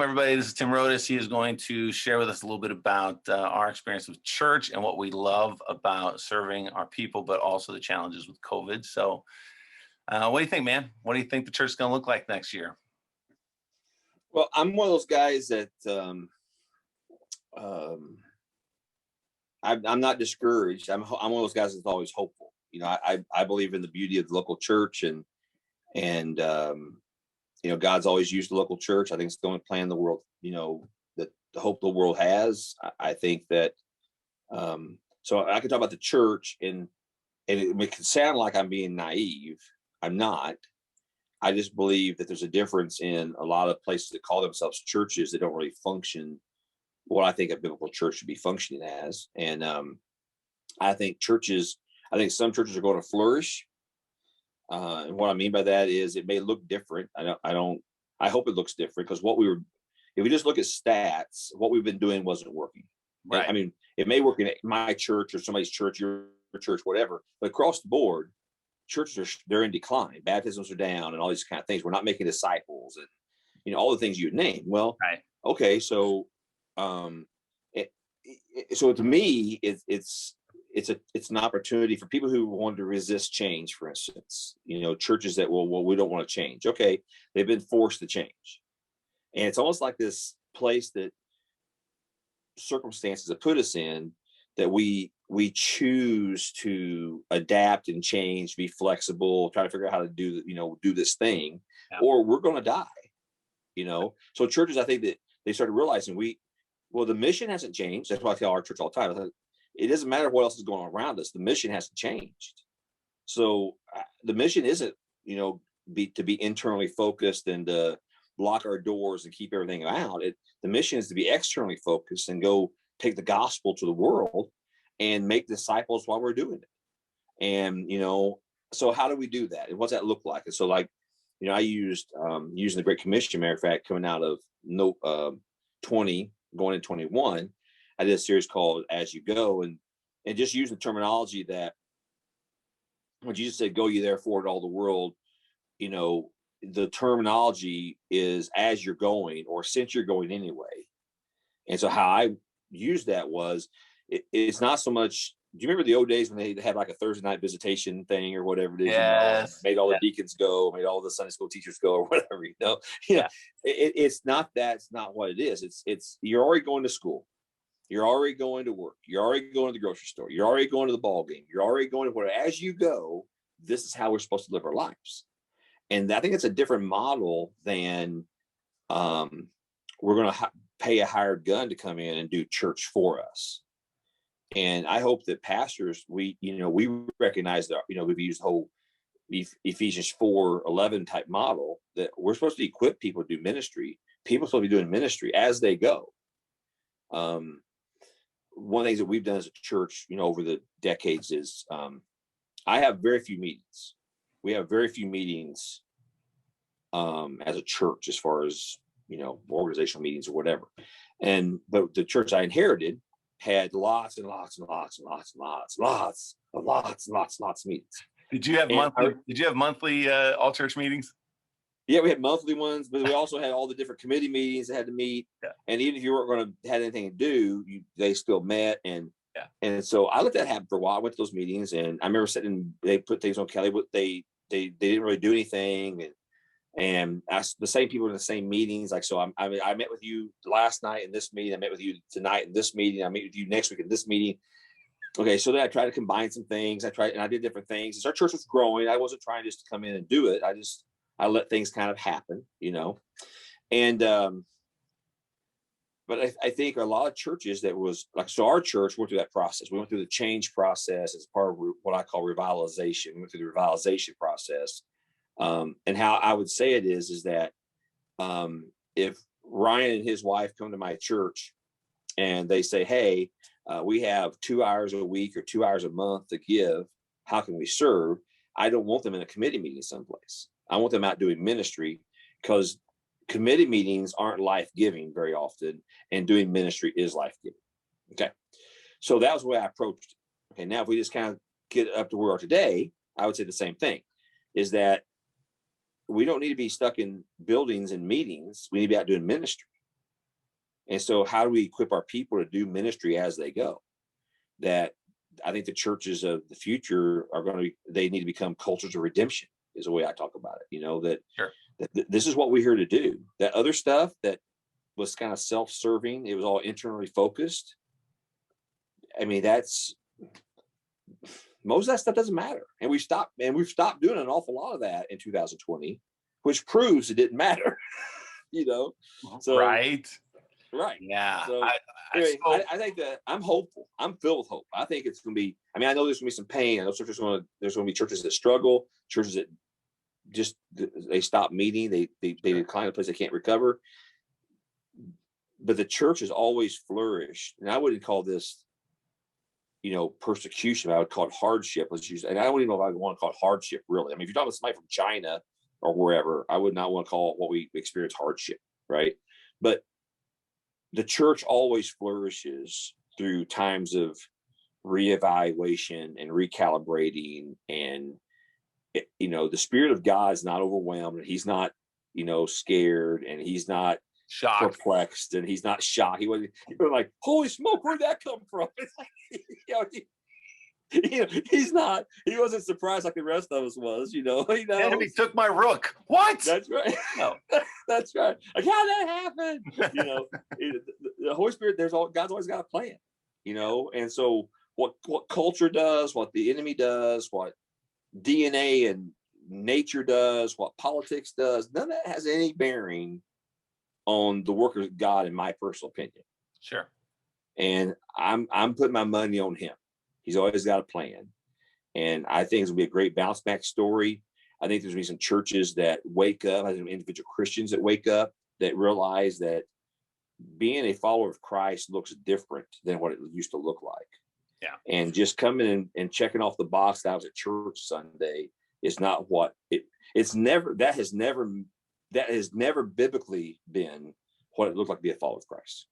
Everybody, this is Tim Rhodus. He is going to share with us a little bit about our experience with church and what we love about serving our people, but also the challenges with COVID. So what do you think, man? What do you think the church is going to look like next year? Well, I'm one of those guys that I'm not discouraged. I'm one of those guys that's always hopeful. You know, I believe in the beauty of the local church, and you know, God's always used the local church. I think it's the only plan in the world, you know, that the hope the world has. I think that, so I can talk about the church, and it can sound like I'm being naive. I'm not. I just believe that there's a difference in a lot of places that call themselves churches that don't really function what I think a biblical church should be functioning as. And I think some churches are going to flourish. And what I mean by that is it may look different. I hope it looks different, because if we just look at stats, what we've been doing wasn't working. Right. I mean, it may work in my church or somebody's church, your church, whatever, but across the board, churches they're in decline. Baptisms are down and all these kind of things. We're not making disciples, and, you know, all the things you'd name. Well, right. Okay. So, so to me, it's an opportunity for people who want to resist change. For instance, you know, churches that we don't want to change. Okay, they've been forced to change, and it's almost like this place that circumstances have put us in, that we choose to adapt and change, be flexible, try to figure out how to do this thing, or we're going to die. You know, so churches, I think that they started realizing the mission hasn't changed. That's why I tell our church all the time. It doesn't matter what else is going on around us. The mission hasn't changed. So the mission isn't, you know, to be internally focused and to lock our doors and keep everything out. The mission is to be externally focused and go take the gospel to the world and make disciples while we're doing it. And, you know, so how do we do that? And what's that look like? And so, like, you know, I used using the Great Commission, matter of fact, coming out of 20, going into 21, I did a series called As You Go, and just using the terminology that when Jesus said, "Go ye therefore to all the world," you know, the terminology is as you're going, or since you're going anyway. And so how I used that was, it's not so much. Do you remember the old days when they had like a Thursday night visitation thing or whatever it is? Yes. You know, made all the deacons go, made all the Sunday school teachers go, or whatever. You know, it's not that. It's not what it is. It's you're already going to school. You're already going to work. You're already going to the grocery store. You're already going to the ball game. You're already going to whatever. As you go, this is how we're supposed to live our lives. And I think it's a different model than we're going to pay a hired gun to come in and do church for us. And I hope that pastors, we recognize that, you know, we've used the whole Ephesians 4:11 type model, that we're supposed to equip people to do ministry. People are supposed to be doing ministry as they go. One of the things that we've done as a church, you know, over the decades is I have very few meetings. We have very few meetings as a church, as far as, you know, organizational meetings or whatever. But the church I inherited had lots and lots and lots and lots and lots of meetings. Did you have monthly all church meetings? Yeah, we had monthly ones, but we also had all the different committee meetings that had to meet. Yeah. And even if you weren't going to have anything to do, they still met. And so I let that happen for a while. I went to those meetings, and I remember they put things on Kelly, but they didn't really do anything. And the same people in the same meetings. Like, so I met with you last night in this meeting. I met with you tonight in this meeting. I meet with you next week in this meeting. Okay, so then I tried to combine some things. I did different things. As our church was growing, I wasn't trying just to come in and do it. I let things kind of happen, you know. And but I think a lot of churches that was like, so our church went through that process. We went through the change process as part of what I call revitalization. We went through the revitalization process. And how I would say it is that if Ryan and his wife come to my church and they say, "Hey, we have 2 hours a week or 2 hours a month to give, how can we serve?" I don't want them in a committee meeting someplace. I want them out doing ministry, because committee meetings aren't life-giving very often, and doing ministry is life-giving. Okay. So that was the way I approached it. Okay. Now, if we just kind of get up to where we are today, I would say the same thing, is that we don't need to be stuck in buildings and meetings. We need to be out doing ministry. And so how do we equip our people to do ministry as they go? That I think the churches of the future are going to, they need to become cultures of redemption is the way I talk about it. That, Sure. that this is what we're here to do. That other stuff that was kind of self-serving, it was all internally focused. I mean, most of that stuff doesn't matter. And we've stopped doing an awful lot of that in 2020, which proves it didn't matter, So Right. Yeah. So I, anyway, I think that I'm hopeful. I'm filled with hope. I think it's going to be, I mean, I know there's going to be some pain. I know there's going to be churches that struggle, churches that just, they stop meeting. They decline a place they can't recover. But the church has always flourished. And I wouldn't call this, persecution. I would call it hardship. And I don't even know if I want to call it hardship, really. I mean, if you're talking about somebody from China or wherever, I would not want to call what we experience hardship, right? But the church always flourishes through times of reevaluation and recalibrating. And, the Spirit of God is not overwhelmed, and he's not, scared, and he's not shocked, perplexed, and he's not shocked. He wasn't like, holy smoke, where'd that come from? It's like, he wasn't surprised like the rest of us was, Enemy took my rook. What? That's right. No. That's right. Like, how did that happen? The Holy Spirit, God's always got a plan, and so what culture does, what the enemy does, what DNA and nature does, what politics does, none of that has any bearing on the work of God, in my personal opinion. Sure. And I'm putting my money on him. He's always got a plan. And I think it's gonna be a great bounce back story. I think there's gonna be some churches that wake up, I think individual Christians that wake up, that realize that being a follower of Christ looks different than what it used to look like. Yeah. And just coming in and checking off the box that I was at church Sunday is not what that has never biblically been what it looked like to be a follower of Christ.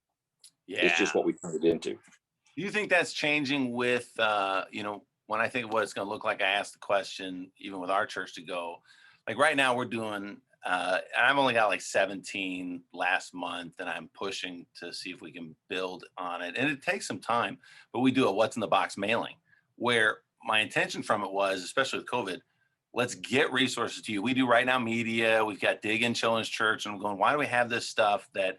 Yeah. It's just what we turned it into. Do you think that's changing with, when I think of what it's going to look like? I asked the question, even with our church, to go, like right now we're doing, I've only got like 17 last month, and I'm pushing to see if we can build on it. And it takes some time, but we do a what's in the box mailing, where my intention from it was, especially with COVID, let's get resources to you. We do right now media. We've got Dig In Children's Church, and I'm going, why do we have this stuff that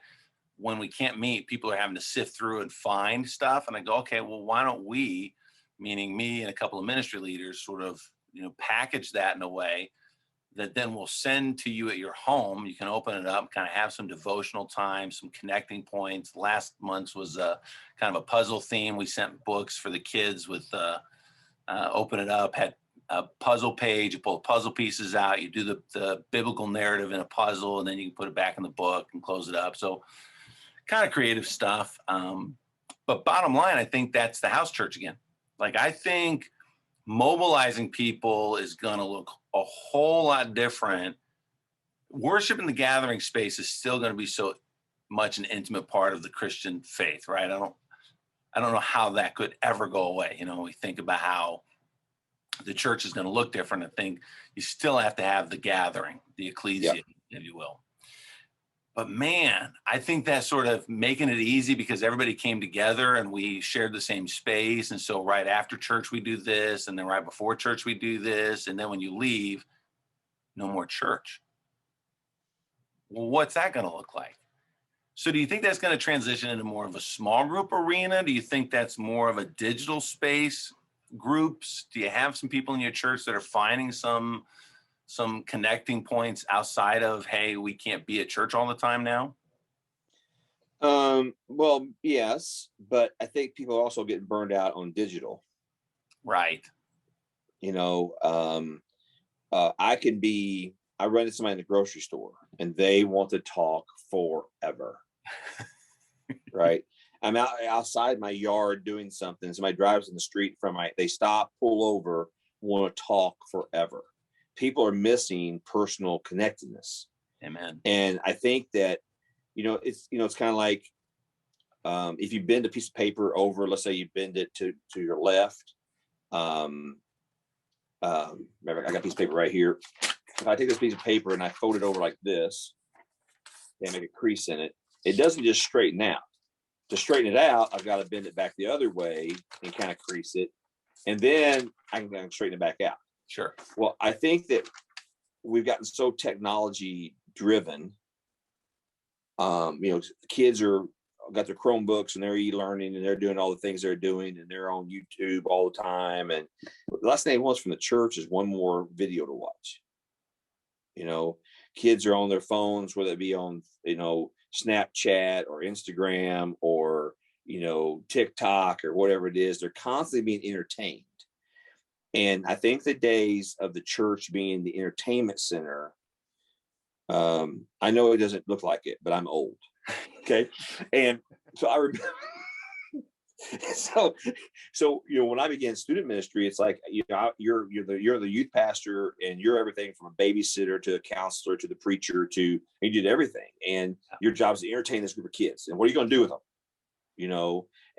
when we can't meet, people are having to sift through and find stuff? And I go, okay, well, why don't we, meaning me and a couple of ministry leaders, sort of, package that in a way that then we'll send to you at your home. You can open it up, kind of have some devotional time, some connecting points. Last month's was a kind of a puzzle theme. We sent books for the kids with open it up, had a puzzle page, you pull puzzle pieces out, you do the biblical narrative in a puzzle, and then you can put it back in the book and close it up. So kind of creative stuff. But bottom line, I think that's the house church again. Like, I think mobilizing people is going to look a whole lot different. Worship in the gathering space is still going to be so much an intimate part of the Christian faith, right? I don't know how that could ever go away. We think about how the church is going to look different. I think you still have to have the gathering, the ecclesia, if you will. But man, I think that's sort of making it easy because everybody came together and we shared the same space. And so right after church, we do this. And then right before church, we do this. And then when you leave, no more church. Well, what's that going to look like? So do you think that's going to transition into more of a small group arena? Do you think that's more of a digital space, groups? Do you have some people in your church that are finding some connecting points outside of, hey, we can't be at church all the time now? Well, yes, but I think people are also getting burned out on digital. Right. I run into somebody in the grocery store and they want to talk forever. Right. I'm outside my yard doing something. Somebody drives in the street they stop, pull over, want to talk forever. People are missing personal connectedness. Amen. And I think that, it's kind of like, if you bend a piece of paper over, let's say you bend it to your left. Remember, I got a piece of paper right here. If I take this piece of paper and I fold it over like this and make a crease in it, it doesn't just straighten out. to straighten it out, I've got to bend it back the other way and kind of crease it. And then I can straighten it back out. Sure. Well, I think that we've gotten so technology driven. Kids got their Chromebooks and they're e-learning and they're doing all the things they're doing and they're on YouTube all the time. And the last thing they want from the church is one more video to watch. Kids are on their phones, whether it be on, Snapchat or Instagram or, TikTok or whatever it is. They're constantly being entertained. And I think the days of the church being the entertainment center, I know it doesn't look like it, but I'm old. Okay. And so I remember, so when I began student ministry, it's like, you're the youth pastor and you're everything from a babysitter to a counselor to the preacher you did everything. And your job is to entertain this group of kids. And what are you going to do with them?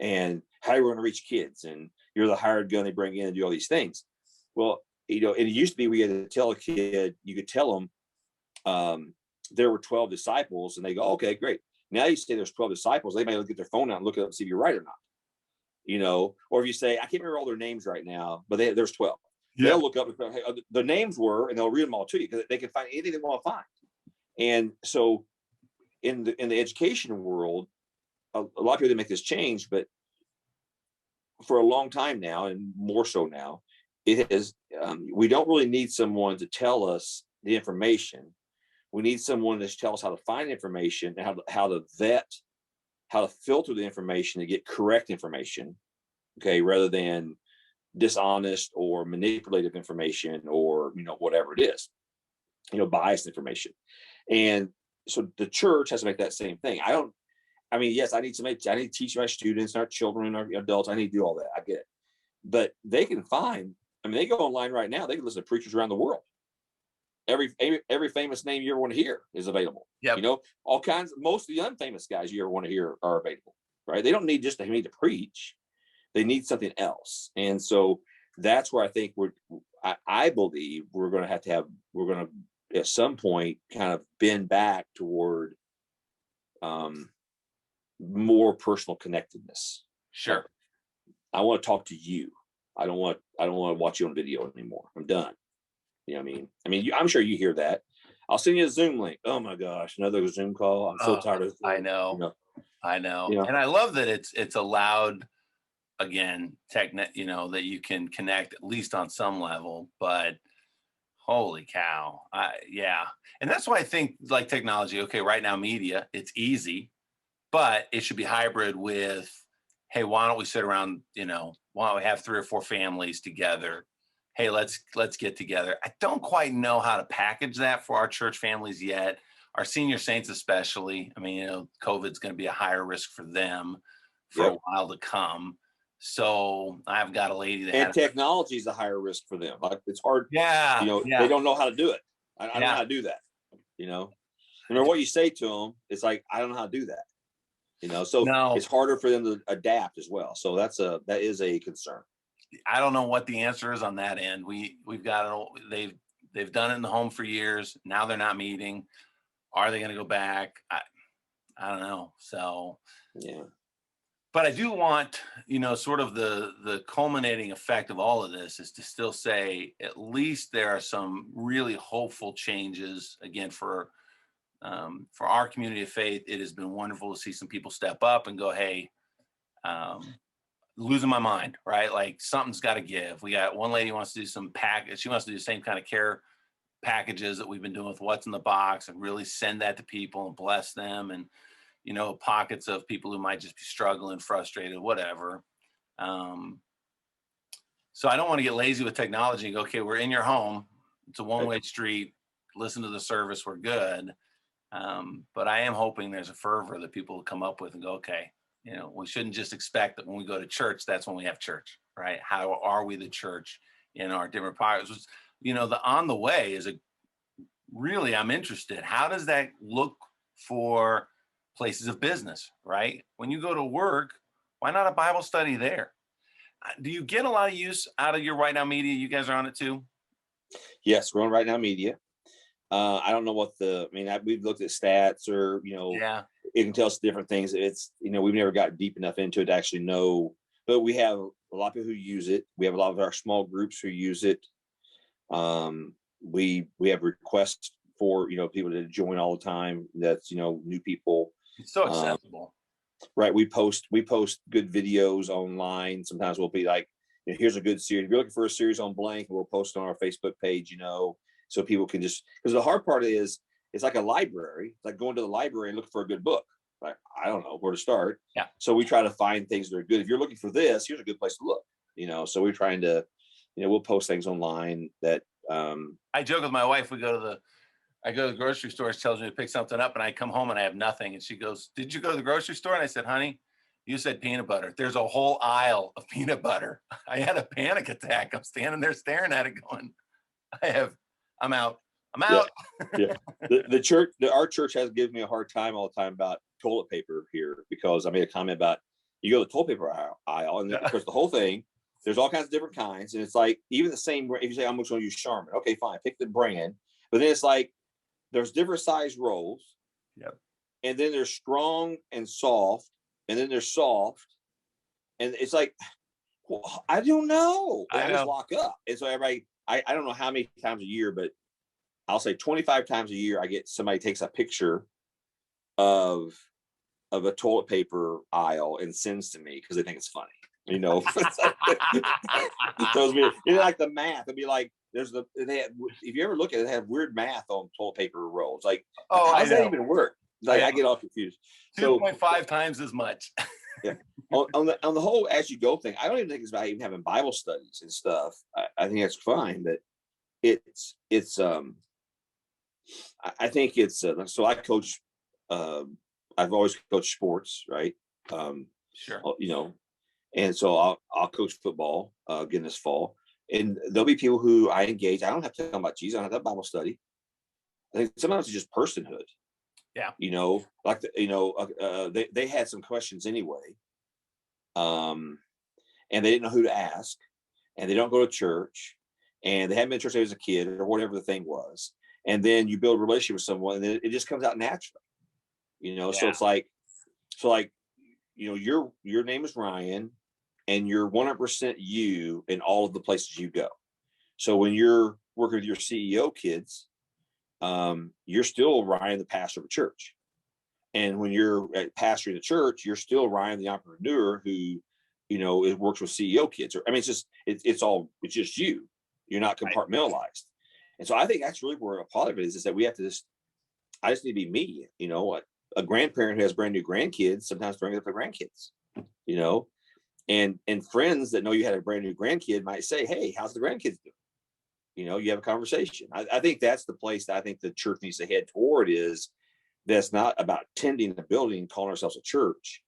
And how are you going to reach kids? And you're the hired gun they bring in and do all these things. Well, and it used to be we had to tell a kid, you could tell them there were 12 disciples and they go, okay, great. Now you say there's 12 disciples, they may look at their phone out and look it up and see if you're right or not. Or if you say, I can't remember all their names right now, but there's 12. Yeah. They'll look up and say, hey, the names were, and they'll read them all to you because they can find anything they want to find. And so in the education world, a lot of people make this change, but for a long time now, and more so now, it is we don't really need someone to tell us the information. We need someone to tell us how to find information and how to vet, how to filter the information to get correct information, okay, rather than dishonest or manipulative information or whatever it is, biased information. And so the church has to make that same thing. Yes, I need to teach my students, our children, our adults. I need to do all that. I get it. But they can they go online right now. They can listen to preachers around the world. Every famous name you ever want to hear is available. Yeah. All kinds. Most of the unfamous guys you ever want to hear are available, right? They don't need to preach. They need something else. And so that's where I think I believe we're going to at some point kind of bend back toward more personal connectedness. Sure. I want to talk to you. I don't want to watch you on video anymore. I'm done. I'm sure you hear that. I'll send you a Zoom link. Oh my gosh, another Zoom call. I'm so tired of. I know. And I love that it's allowed again, that you can connect at least on some level. But holy cow, and that's why I think like technology. Okay, right now media, it's easy, but it should be hybrid with, hey, why don't we sit around? Why don't we have 3 or 4 families together? Hey, let's get together. I don't quite know how to package that for our church families yet. Our senior saints, especially. COVID's going to be a higher risk for them for a while to come. So I've got a lady that technology is a higher risk for them. Like it's hard. Yeah. They don't know how to do it. I don't know how to do that. No matter what you say to them, it's like, I don't know how to do that. So it's harder for them to adapt as well. So that is a concern. I don't know what the answer is on that end. We've got they've done it in the home for years. Now they're not meeting. Are they going to go back? I don't know. So yeah. But I do want, sort of the culminating effect of all of this is to still say at least there are some really hopeful changes again for our community of faith. It has been wonderful to see some people step up and go, hey, losing my mind, right? Like something's got to give. We got one lady who wants to do some she wants to do the same kind of care packages that we've been doing with What's in the Box and really send that to people and bless them. And, pockets of people who might just be struggling, frustrated, whatever. So I don't want to get lazy with technology and go, okay, we're in your home. It's a one-way street. Listen to the service. We're good. But I am hoping there's a fervor that people will come up with and go, okay, we shouldn't just expect that when we go to church, that's when we have church, right? How are we the church in our different pockets? The on the way is really, I'm interested. How does that look for places of business, right? When you go to work, why not a Bible study there? Do you get a lot of use out of your Right Now Media? You guys are on it too? Yes, we're on Right Now Media. I don't know what we've looked at stats or, it can tell us different things. It's, we've never got deep enough into it to actually know, but we have a lot of people who use it. We have a lot of our small groups who use it. We have requests for, people to join all the time. That's, new people. It's so accessible. Right. We post good videos online. Sometimes we'll be like, here's a good series. If you're looking for a series on blank, we'll post on our Facebook page, so people can just, because the hard part is, it's like a library. It's like going to the library and looking for a good book. Like, I don't know where to start. Yeah. So we try to find things that are good. If you're looking for this, here's a good place to look, so we're trying to, we'll post things online that, I joke with my wife, I go to the grocery store, she tells me to pick something up, and I come home and I have nothing. And she goes, "Did you go to the grocery store?" And I said, "Honey, you said peanut butter. There's a whole aisle of peanut butter." I had a panic attack. I'm standing there staring at it going, I'm out. I'm out. Yeah. Our church has given me a hard time all the time about toilet paper here, because I made a comment about, you go to the toilet paper aisle, and of course the whole thing, there's all kinds of different kinds. And it's like, even the same, if you say, I'm just going to use Charmin, okay, fine, pick the brand. But then it's like, there's different size rolls. Yep. And then there's strong and soft, and then there's soft. And it's like, well, I don't know. And I just lock up. And so everybody, I don't know how many times a year, but I'll say 25 times a year, I get somebody takes a picture of a toilet paper aisle and sends to me because they think it's funny. It throws me, like the math. It'd be like, if you ever look at it, they have weird math on toilet paper rolls. Like, how does that even work? Like, I get all confused. 2.5 times as much. Yeah. On the whole as you go thing, I don't even think it's about even having Bible studies and stuff. I think that's fine, but I think it's so I coach. I've always coached sports, right? Sure. And so I'll coach football again this fall, and there'll be people who I engage. I don't have to talk about Jesus. I don't have to have Bible study. I think sometimes it's just personhood. Yeah. Like they had some questions anyway, and they didn't know who to ask, and they don't go to church, and they haven't been to church as a kid or whatever the thing was. And then you build a relationship with someone, and then it just comes out naturally, Yeah. So it's like, your name is Ryan, and you're 100% you in all of the places you go. So when you're working with your CEO kids, you're still Ryan, the pastor of a church. And when you're pastoring the church, you're still Ryan, the entrepreneur who, it works with CEO kids. It's just, it's just you. You're not compartmentalized. And so I think that's really where a part of it is that we have to I just need to be me. A grandparent who has brand new grandkids sometimes bring up their grandkids, and friends that know you had a brand new grandkid might say, "Hey, how's the grandkids doing?" You have a conversation. I think that's the place that I think the church needs to head toward, is that's not about tending the building and calling ourselves a church.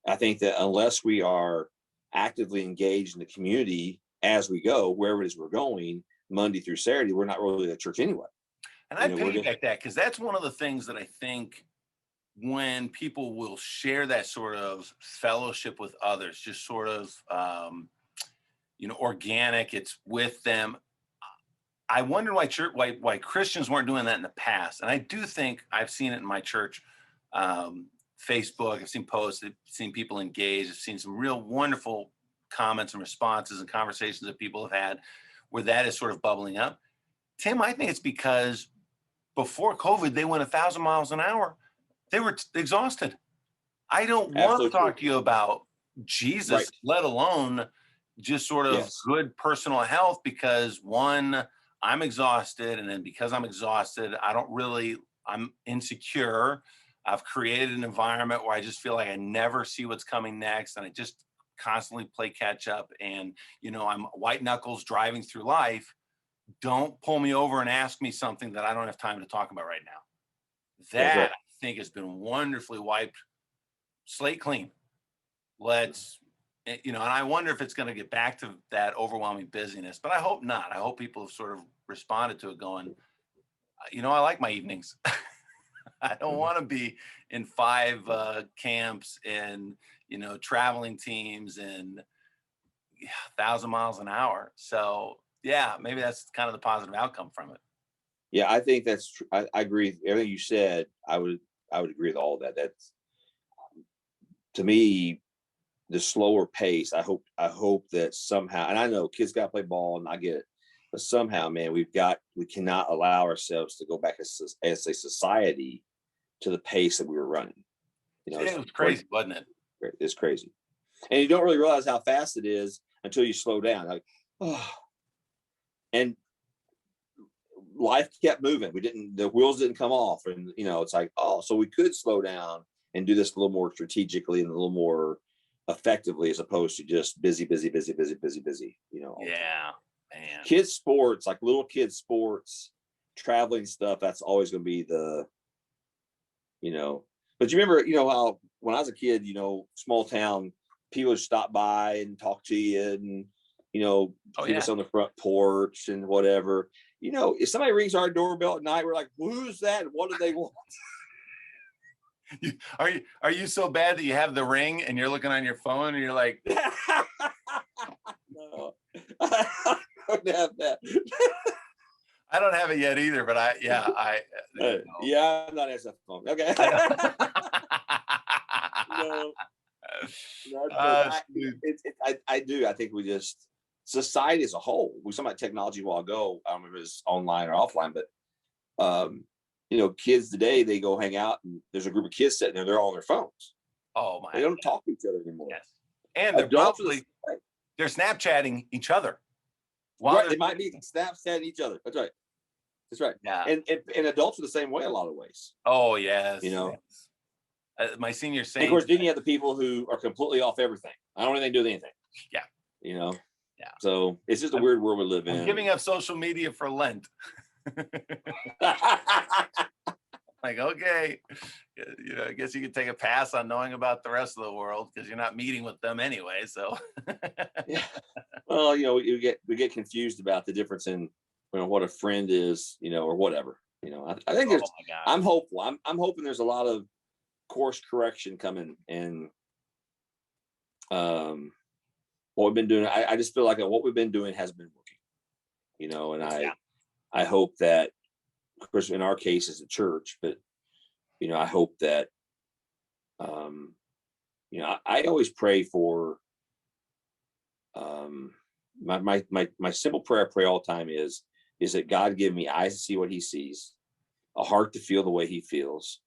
I think that unless we are actively engaged in the community as we go, wherever it is we're going, Monday through Saturday, we're not really a church anyway. And I piggyback that, because that's one of the things that I think, when people will share that sort of fellowship with others, just sort of, organic, it's with them. I wonder why Christians weren't doing that in the past. And I do think I've seen it in my church, Facebook. I've seen posts, I've seen people engage. I've seen some real wonderful comments and responses and conversations that people have had where that is sort of bubbling up. Tim, I think it's because before COVID, they went 1,000 miles an hour. They were exhausted. I don't want to talk to you about Jesus, right, let alone just sort of good personal health, because one, I'm exhausted. And then because I'm exhausted, I'm insecure. I've created an environment where I just feel like I never see what's coming next. And I just constantly play catch up. And, I'm white knuckles driving through life. Don't pull me over and ask me something that I don't have time to talk about right now. That I think has been wonderfully wiped, slate clean. And I wonder if it's going to get back to that overwhelming busyness, but I hope not. I hope people have sort of responded to it going, I like my evenings. I don't want to be in 5 camps and, traveling teams and 1,000 miles an hour. So yeah, maybe that's kind of the positive outcome from it. Yeah, I think that's true. I agree with everything you said. I would agree with all of that. to me, the slower pace, I hope that somehow, and I know kids got to play ball, and I get it, but somehow, man, we cannot allow ourselves to go back as a society to the pace that we were running. It was crazy, wasn't it? It's crazy, and you don't really realize how fast it is until you slow down. Like, oh, and life kept moving. The wheels didn't come off, and it's like, oh, so we could slow down and do this a little more strategically and a little more effectively, as opposed to just busy. Yeah, man. Kids sports, like little kids sports, traveling stuff, that's always going to be but you remember, how when I was a kid, small town, people would stop by and talk to you, and keep us on the front porch and whatever. If somebody rings our doorbell at night, we're like, well, who's that? What do they want? Are you so bad that you have the ring and you're looking on your phone and you're like, no, I don't have that. I don't have it yet either, but I'm not answering the phone. Okay. No, I do. I think we just, society as a whole. We talked about technology a while ago. I don't know if it was online or offline, but kids today, they go hang out, and there's a group of kids sitting there. They're all on their phones. Oh my! They don't talk to each other anymore. Yes, and they're Snapchatting each other. Right, they might be Snapchatting each other. That's right. Yeah, and adults are the same way a lot of ways. Oh yes, my senior saying. Of course, then you have the people who are completely off everything. I don't have anything to do with anything. Yeah. Yeah. So it's just a weird world we live in. I'm giving up social media for Lent. Like, okay, I guess you could take a pass on knowing about the rest of the world because you're not meeting with them anyway. So, yeah. Well, we get confused about the difference in what a friend is, or whatever. I think I'm hopeful. I'm hoping there's a lot of course correction coming, and what we've been doing. I just feel like what we've been doing has been working, and I hope that, of course, in our case as a church, but I hope that I always pray for my simple prayer I pray all the time is that God give me eyes to see what he sees, a heart to feel the way he feels,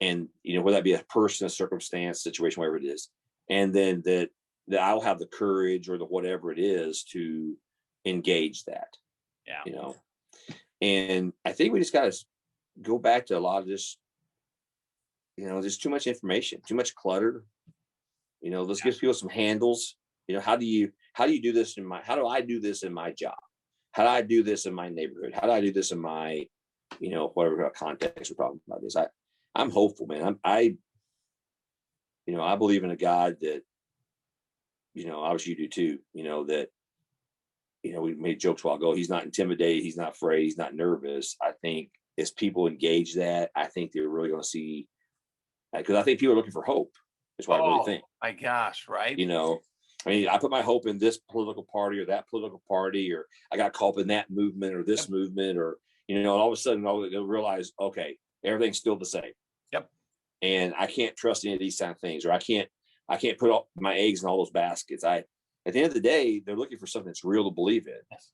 and whether that be a person, a circumstance, situation, whatever it is, and then that I'll have the courage or the whatever it is to engage that. Yeah. And I think we just got to go back to a lot of this, there's too much information, too much clutter. Let's give people some handles. How do you do this how do I do this in my job? How do I do this in my neighborhood? How do I do this in my, whatever context we're talking about this? I'm hopeful, man. I believe in a God that, obviously you do too, that, we made jokes a while ago. He's not intimidated. He's not afraid. He's not nervous. I think as people engage that, I think they're really going to see, because I think people are looking for hope. That's what I really think. My gosh, right? I put my hope in this political party or that political party, or I got caught up in that movement or this movement, or, and all of a sudden they'll realize, okay, everything's still the same. Yep. And I can't trust any of these kind of things, or I can't put all my eggs in all those baskets. At the end of the day, they're looking for something that's real to believe in. Yes.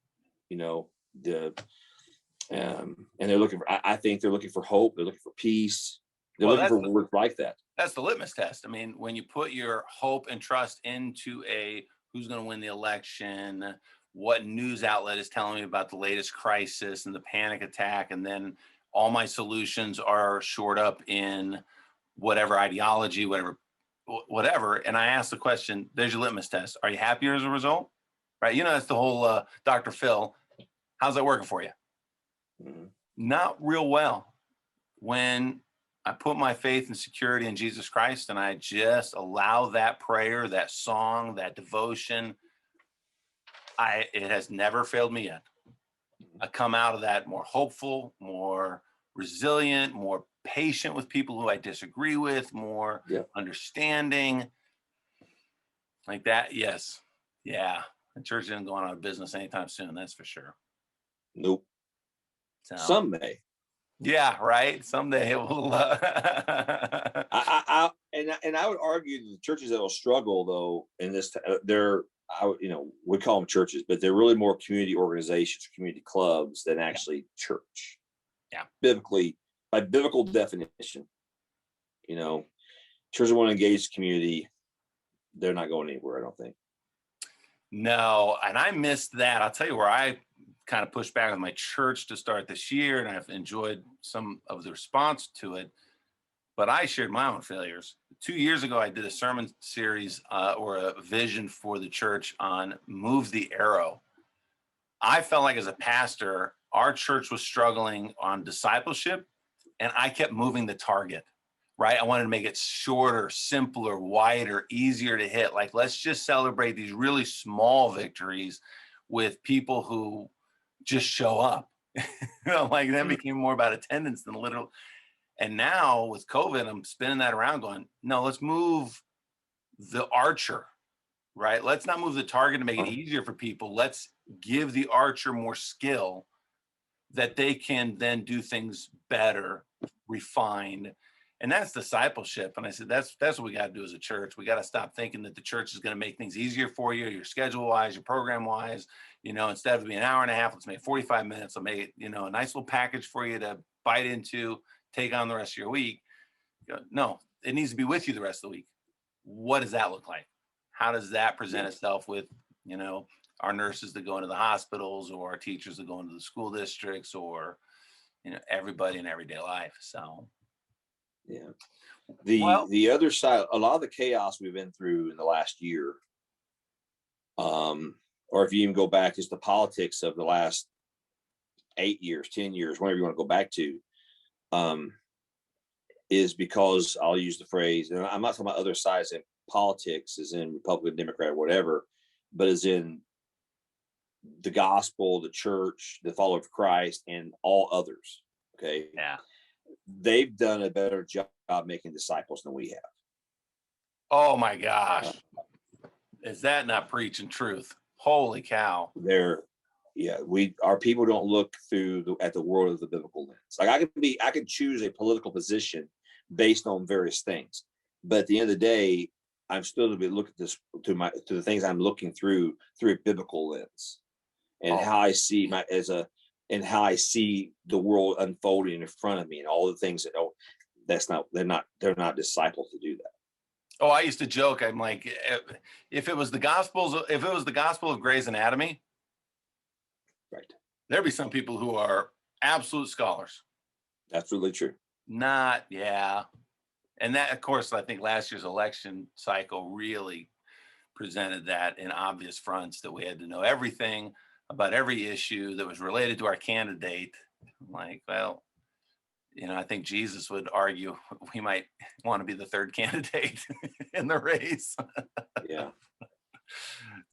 And they're looking for, I think they're looking for hope. They're looking for peace. They're looking for words like that. That's the litmus test. I mean, when you put your hope and trust into who's going to win the election, what news outlet is telling me about the latest crisis and the panic attack, and then all my solutions are shored up in whatever ideology, whatever. And I ask the question, there's your litmus test. Are you happier as a result? Right. That's the whole Dr. Phil. How's that working for you? Mm-hmm. Not real well. When I put my faith and security in Jesus Christ, and I just allow that prayer, that song, that devotion, it has never failed me yet. I come out of that more hopeful, more resilient, more patient with people who I disagree with, more understanding, like that. Yes. Yeah. The church isn't going out of business anytime soon. That's for sure. Nope. So, some may. Yeah, right. Someday it will. And I would argue that the churches that will struggle though in this, they're, we call them churches, but they're really more community organizations, community clubs than actually church. Yeah. Biblically, by biblical definition, churches want to engage the community. They're not going anywhere, I don't think. No, and I missed that. I'll tell you where I kind of pushed back with my church to start this year, and I've enjoyed some of the response to it. But I shared my own failures. 2 years ago, I did a sermon series or a vision for the church on Move the Arrow. I felt like as a pastor, our church was struggling on discipleship, and I kept moving the target, right? I wanted to make it shorter, simpler, wider, easier to hit. Like, let's just celebrate these really small victories with people who just show up. Like that became more about attendance than literal. And now with COVID, I'm spinning that around going, no, let's move the archer, right? Let's not move the target to make it easier for people. Let's give the archer more skill that they can then do things better, refined. And that's discipleship. And I said, that's what we got to do as a church. We got to stop thinking that the church is going to make things easier for you, your schedule wise, your program wise. Instead of being an hour and a half, let's make 45 minutes. I'll make it, a nice little package for you to bite into, take on the rest of your week. No, it needs to be with you the rest of the week. What does that look like? How does that present itself with, our nurses that go into the hospitals, or our teachers that go into the school districts, or, everybody in everyday life. So, yeah. The other side, a lot of the chaos we've been through in the last year, or if you even go back just the politics of the last 8 years, 10 years, whatever you want to go back to, is because I'll use the phrase, and I'm not talking about other sides in politics, as in Republican, Democrat, or whatever, but as in the gospel, the church, the follower of Christ, and all others. Okay. Yeah. They've done a better job making disciples than we have. Oh my gosh. Is that not preaching truth? Holy cow. Our people don't look at the world of the biblical lens. Like I could choose a political position based on various things, but at the end of the day, I'm still to be look at this to the things I'm looking through a biblical lens, and how I see how I see the world unfolding in front of me, and all the things they're not disciples to do that. Oh, I used to joke. I'm like, if it was the gospel of Grey's Anatomy, right, there'd be some people who are absolute scholars. Absolutely true. And that, of course, I think last year's election cycle really presented that in obvious fronts, that we had to know everything about every issue that was related to our candidate. Like, well, I think Jesus would argue we might want to be the third candidate in the race. Yeah.